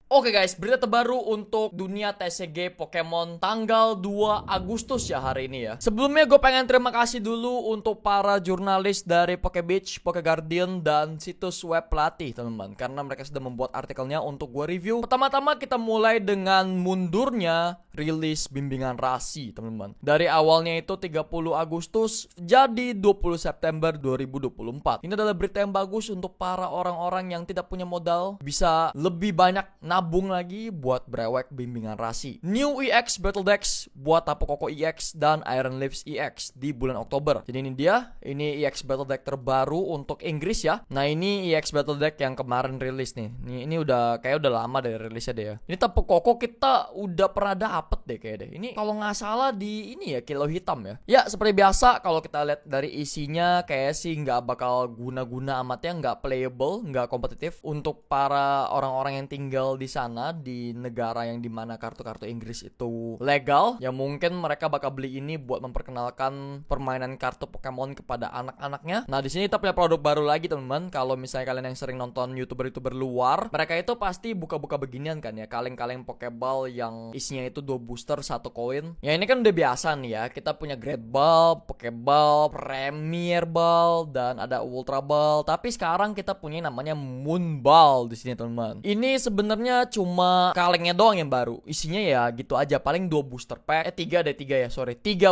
Oke guys, berita terbaru untuk dunia TCG Pokemon tanggal 2 Agustus ya hari ini ya. Sebelumnya gue pengen terima kasih dulu untuk para jurnalis dari Pokebeach, Pokeguardian, dan situs web pelatih teman-teman. Karena mereka sudah membuat artikelnya untuk gue review. Pertama-tama kita mulai dengan mundurnya rilis bimbingan rasi teman-teman. Dari awalnya itu 30 Agustus jadi 20 September 2024. Ini adalah berita yang bagus untuk para orang-orang yang tidak punya modal. Bisa lebih banyak nabung lagi buat brewek bimbingan rasi. New EX Battle Decks buat Tapu Koko EX dan Iron Leaves EX di bulan Oktober. Jadi ini dia, ini EX Battle Deck terbaru untuk Inggris ya. Nah ini EX Battle Deck yang kemarin rilis nih. Ini udah kayak udah lama dari rilisnya deh ya. Ini Tapu Koko kita udah pernah dapet deh kayak deh. Ini kalau nggak salah di ini ya Kilau Hitam ya. Ya seperti biasa kalau kita lihat dari isinya kayak sih nggak bakal guna-guna amat ya, nggak playable, nggak kompetitif untuk para orang-orang yang tinggal di sana di negara yang dimana kartu-kartu Inggris itu legal. Ya mungkin mereka bakal beli ini buat memperkenalkan permainan kartu Pokemon kepada anak-anaknya. Nah di sini kita punya produk baru lagi teman-teman. Kalau misalnya kalian yang sering nonton YouTuber-YouTuber luar, mereka itu pasti buka-buka beginian kan ya, kaleng-kaleng Pokeball yang isinya itu 2 booster 1 koin. Ya ini kan udah biasa nih ya. Kita punya Great Ball, Pokeball, Premier Ball, dan ada Ultra Ball. Tapi sekarang kita punya namanya Moon Ball di sini teman-teman. Ini sebenarnya cuma kalengnya doang yang baru. Isinya ya gitu aja, paling 2 booster pack. 3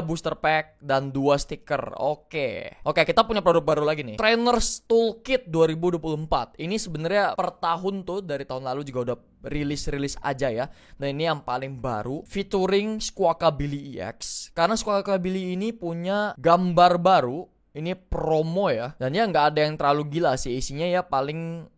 booster pack dan 2 stiker. Oke, kita punya produk baru lagi nih. Trainers Toolkit 2024. Ini sebenarnya per tahun tuh dari tahun lalu juga udah rilis aja ya. Dan ini yang paling baru featuring Squawkabilly EX. Karena Squawkabilly ini punya gambar baru. Ini promo ya. Dan ya nggak ada yang terlalu gila sih isinya ya, paling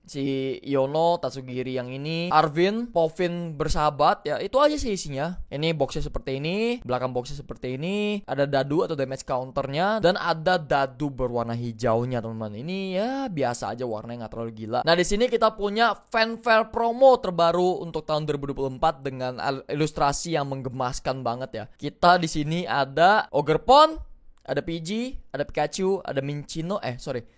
si Yono, Tatsugiri yang ini, Arvin, Povin bersahabat, ya itu aja sih isinya. Ini boxnya seperti ini, belakang boxnya seperti ini, ada dadu atau damage counternya, dan ada dadu berwarna hijaunya teman-teman. Ini ya biasa aja, warnanya nggak terlalu gila. Nah di sini kita punya fanfare promo terbaru untuk tahun 2024 dengan ilustrasi yang menggemaskan banget ya. Kita di sini ada Ogerpon, ada PG, ada Pikachu, ada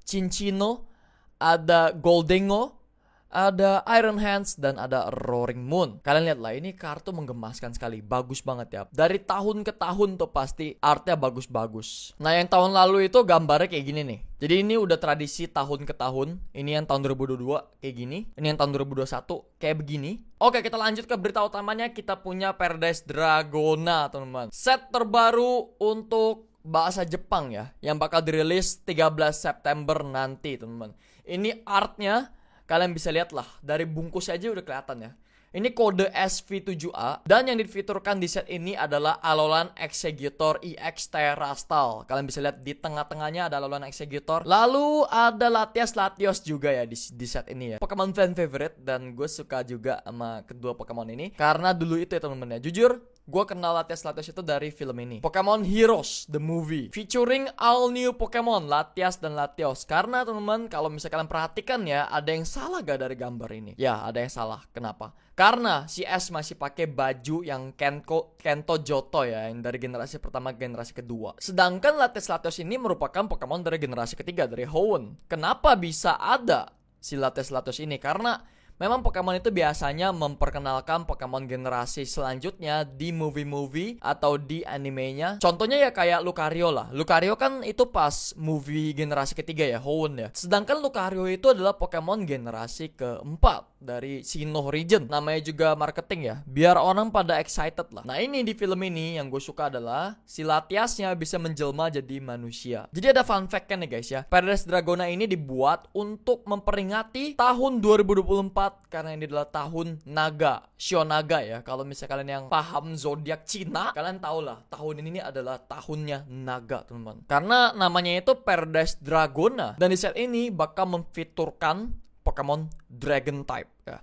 Cinccino, ada Goldengo, ada Iron Hands, dan ada Roaring Moon. Kalian lihat lah, ini kartu menggemaskan sekali, bagus banget ya. Dari tahun ke tahun tuh pasti artnya bagus-bagus. Nah yang tahun lalu itu gambarnya kayak gini nih. Jadi ini udah tradisi tahun ke tahun. Ini yang tahun 2022 kayak gini. Ini yang tahun 2021 kayak begini. Oke, kita lanjut ke berita utamanya. Kita punya Paradise Dragona teman-teman. Set terbaru untuk bahasa Jepang ya, yang bakal dirilis 13 September nanti teman-teman. Ini artnya kalian bisa lihat lah, dari bungkus aja udah kelihatan ya. Ini kode SV7A, dan yang difiturkan di set ini adalah Alolan Exeggutor EX Terastal. Kalian bisa lihat di tengah-tengahnya ada Alolan Exeggutor. Lalu ada Latios juga ya di set ini ya. Pokemon fan favorite, dan gue suka juga sama kedua Pokemon ini karena dulu itu ya teman-teman ya. Jujur, gue kenal Latias itu dari film ini, Pokemon Heroes the movie, featuring all new Pokemon Latias dan Latios. Karena teman-teman, kalau misalnya kalian perhatikan ya, ada yang salah gak dari gambar ini? Ya, ada yang salah. Kenapa? Karena si S masih pakai baju yang Kento Johto ya, yang dari generasi pertama generasi kedua. Sedangkan Latios ini merupakan Pokemon dari generasi ketiga, dari Hoenn. Kenapa bisa ada si Latios ini? Karena memang Pokemon itu biasanya memperkenalkan Pokemon generasi selanjutnya di movie-movie atau di animenya. Contohnya ya kayak Lucario lah. Lucario kan itu pas movie generasi ketiga ya, Hoenn ya. Sedangkan Lucario itu adalah Pokemon generasi keempat dari Sinnoh region. Namanya juga marketing ya, biar orang pada excited lah. Nah ini di film ini yang gue suka adalah si Latiasnya bisa menjelma jadi manusia. Jadi ada fun fact kan nih guys ya, Paradise Dragona ini dibuat untuk memperingati tahun 2024 karena ini adalah tahun naga, Shionaga ya. Kalau misalnya kalian yang paham zodiak Cina, kalian tahu lah tahun ini adalah tahunnya naga teman-teman. Karena namanya itu Paradise Dragona, dan di set ini bakal memfiturkan Pokemon Dragon type ya.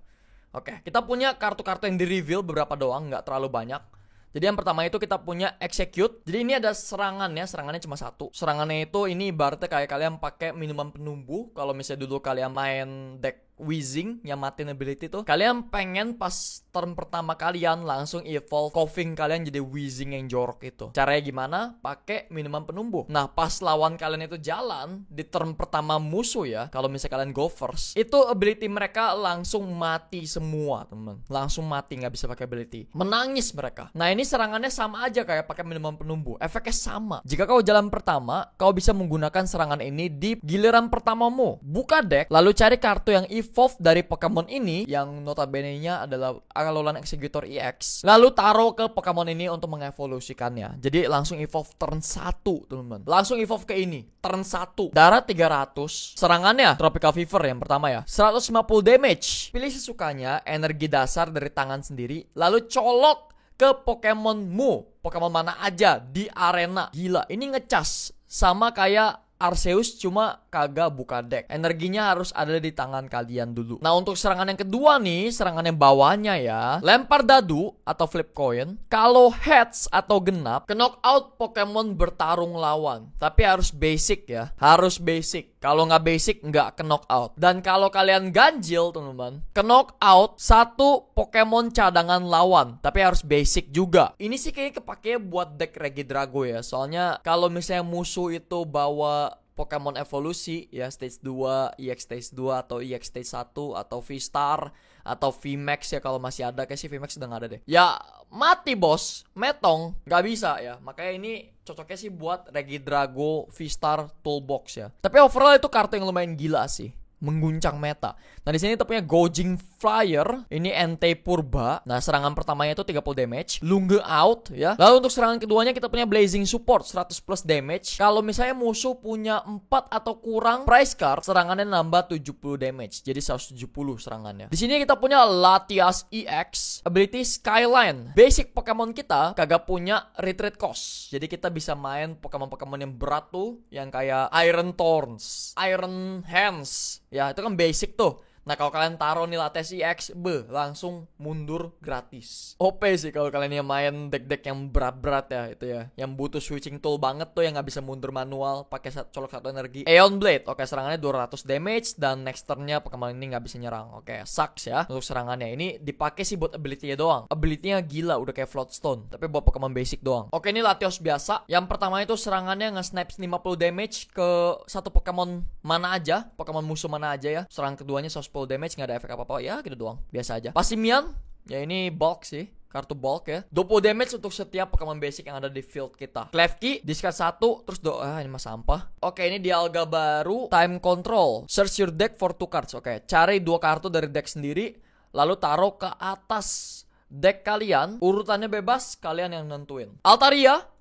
Oke, kita punya kartu-kartu yang di-reveal beberapa doang, nggak terlalu banyak. Jadi yang pertama itu kita punya Execute. Jadi ini ada serangannya cuma 1. Serangannya itu ini ibaratnya kayak kalian pakai minuman penumbuh. Kalau misalnya dulu kalian main deck Wheezing yang matiin ability tuh, kalian pengen pas turn pertama kalian langsung evolve coughing kalian jadi Wheezing yang jorok itu. Caranya gimana? Pakai minuman penumbuh. Nah, pas lawan kalian itu jalan di turn pertama musuh ya, kalau misalnya kalian go first, itu ability mereka langsung mati semua, teman. Langsung mati, nggak bisa pakai ability. Menangis mereka. Nah, ini serangannya sama aja kayak pakai minuman penumbuh. Efeknya sama. Jika kau jalan pertama, kau bisa menggunakan serangan ini di giliran pertamamu. Buka deck, lalu cari kartu yang evolve dari Pokemon ini, yang notabene-nya adalah Alolan Exeggutor EX. Lalu taruh ke Pokemon ini untuk mengevolusikannya. Jadi langsung evolve turn 1, teman-teman. Langsung evolve ke ini, turn 1. Darah 300. Serangannya Tropical Fever yang pertama ya. 150 damage. Pilih sesukanya energi dasar dari tangan sendiri, lalu colok ke Pokemonmu. Pokemon mana aja di arena. Gila, ini ngecas. Sama kayak Arceus, cuma kagak buka deck. Energinya harus ada di tangan kalian dulu. Nah, untuk serangan yang kedua nih, serangan yang bawahnya ya, lempar dadu atau flip coin. Kalau heads atau genap, ke knock out Pokemon bertarung lawan. Tapi harus basic ya, harus basic. Kalau nggak basic, nggak ke knock out. Dan kalau kalian ganjil, teman-teman, ke knock out satu Pokemon cadangan lawan. Tapi harus basic juga. Ini sih kayaknya kepake buat deck Regidrago ya. Soalnya kalau misalnya musuh itu bawa Pokemon evolusi ya, stage 2, EX stage 2 atau EX stage 1 atau V-Star atau V-Max ya, kalau masih ada. Kayak sih V-Max udah gak ada deh. Ya mati bos, metong, gak bisa ya. Makanya ini cocoknya sih buat Regidrago V-Star Toolbox ya. Tapi overall itu kartu yang lumayan gila sih, mengguncang meta. Nah, di sini kita punya Goujing Flyer, ini Entei Purba. Nah, serangan pertamanya itu 30 damage, Lunge out ya. Lalu untuk serangan keduanya kita punya Blazing Support 100 plus damage. Kalau misalnya musuh punya 4 atau kurang price card, serangannya nambah 70 damage. Jadi 170 serangannya. Di sini kita punya Latias EX, ability Skyline. Basic Pokemon kita kagak punya retreat cost. Jadi kita bisa main Pokemon-Pokemon yang berat tuh, yang kayak Iron Thorns, Iron Hands. Ya, itu kan basic tuh. Nah, kalau kalian taruh nih Latias EX, langsung mundur gratis. OP sih kalau kalian yang main deck-deck yang berat-berat ya, itu ya. Yang butuh switching tool banget tuh, yang gak bisa mundur manual pakai colok satu energi. Aeon Blade, oke, serangannya 200 damage dan next turn-nya Pokemon ini gak bisa nyerang. Oke, sucks ya untuk serangannya. Ini dipakai sih buat ability-nya doang. Ability-nya gila, udah kayak Floatstone, tapi buat Pokemon basic doang. Oke, ini Latios biasa. Yang pertama itu serangannya nge-snap 50 damage ke satu Pokemon mana aja, Pokemon musuh mana aja ya. Serangan keduanya 110 damage, gak ada efek apa-apa ya, gitu doang, biasa aja. Passimian, ya ini bulk sih, kartu bulk ya. 20 damage untuk setiap Pokemon basic yang ada di field kita. Klefki, discard 1, terus ini mah sampah. Oke, ini Dialga baru, Time Control. Search your deck for 2 cards. Oke, cari 2 kartu dari deck sendiri, lalu taruh ke atas deck kalian. Urutannya bebas, kalian yang nentuin. Altaria,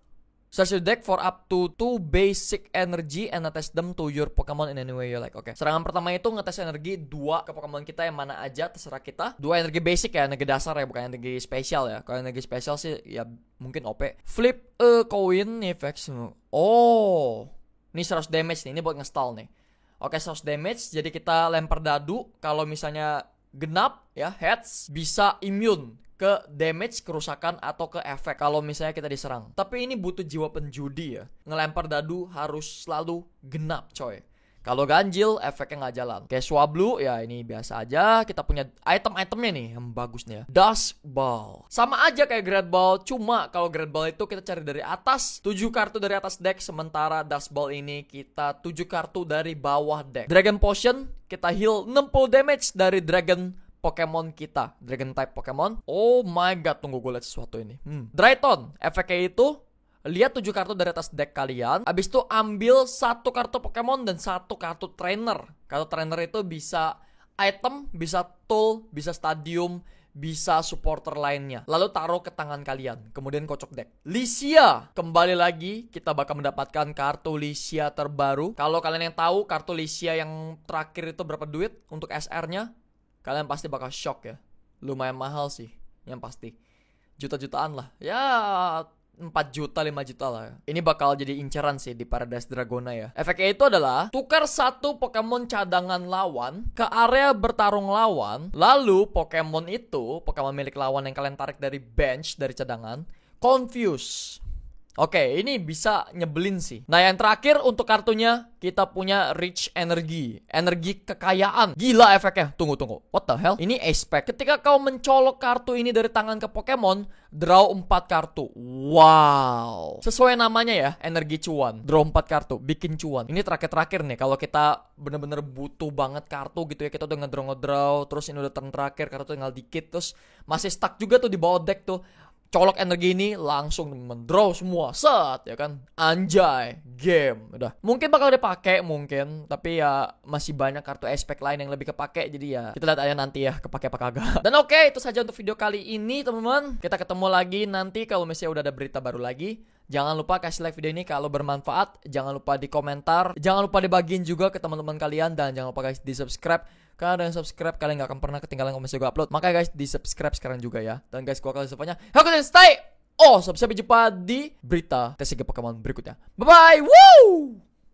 search your deck for up to 2 basic energy and attach them to your Pokemon in any way you like. Oke. Serangan pertama itu ngetes energi 2 ke Pokemon kita yang mana aja, terserah kita. 2 energi basic ya, energi dasar ya, bukan energi spesial ya. Kalau energi spesial sih ya mungkin OP. Flip a coin effects. Oh. Ini 100 damage nih, ini buat nge-stall nih. Oke, 100 damage, jadi kita lempar dadu. Kalau misalnya genap ya, heads, bisa immune ke damage, kerusakan, atau ke efek kalau misalnya kita diserang. Tapi ini butuh jiwa penjudi ya. Ngelempar dadu harus selalu genap coy. Kalau ganjil, efeknya nggak jalan. Kayak Swablu, ya ini biasa aja. Kita punya item-itemnya nih yang bagus nih ya. Dust Ball. Sama aja kayak Great Ball, cuma kalau Great Ball itu kita cari dari atas, 7 kartu dari atas deck. Sementara Dust Ball ini kita 7 kartu dari bawah deck. Dragon Potion, kita heal 60 damage dari Dragon Pokemon kita, Dragon type Pokemon. Oh my god, tunggu gue lihat sesuatu ini. Drayton, efeknya itu lihat 7 kartu dari atas deck kalian. Abis itu ambil 1 kartu Pokemon dan 1 kartu trainer. Kartu trainer itu bisa item, bisa tool, bisa stadium, bisa supporter lainnya. Lalu taruh ke tangan kalian, kemudian kocok deck. Lysia, kembali lagi kita bakal mendapatkan kartu Lysia terbaru. Kalau kalian yang tahu kartu Lysia yang terakhir itu berapa duit untuk SR-nya, kalian pasti bakal shock ya. Lumayan mahal sih, yang pasti. Juta-jutaan lah. Ya 4 juta, 5 juta lah. Ini bakal jadi inceran sih di Paradise Dragona ya. Efeknya itu adalah tukar 1 Pokemon cadangan lawan ke area bertarung lawan. Lalu Pokemon itu, Pokemon milik lawan yang kalian tarik dari bench, dari cadangan, confuse. Oke, ini bisa nyebelin sih. Nah, yang terakhir untuk kartunya, kita punya Rich Energy. Energi kekayaan. Gila efeknya. Tunggu. What the hell? Ini Ace Pack. Ketika kau mencolok kartu ini dari tangan ke Pokemon, draw 4 kartu. Wow. Sesuai namanya ya, energi cuan. Draw 4 kartu, bikin cuan. Ini terakhir-terakhir nih, kalau kita bener-bener butuh banget kartu gitu ya, kita udah ngedraw, terus ini udah turn terakhir, kartu tinggal dikit, terus masih stuck juga tuh di bawah deck tuh. Colok energi ini langsung mendraw semua, set ya kan, anjay, game udah. Mungkin bakal dipakai mungkin, tapi ya masih banyak kartu aspek lain yang lebih kepake, jadi ya kita lihat aja nanti ya kepake apa kagak. Dan oke, itu saja untuk video kali ini teman-teman. Kita ketemu lagi nanti kalau misalnya udah ada berita baru lagi. Jangan lupa kasih like video ini kalau bermanfaat. Jangan lupa di komentar. Jangan lupa dibagiin juga ke teman-teman kalian. Dan jangan lupa guys di subscribe. Karena dengan subscribe kalian gak akan pernah ketinggalan kalau misalnya gue upload. Makanya guys di subscribe sekarang juga ya. Dan guys gue akan semuanya. Have a good day, stay. Sampai jumpa di berita TCG Pokemon berikutnya. Bye bye. Woo!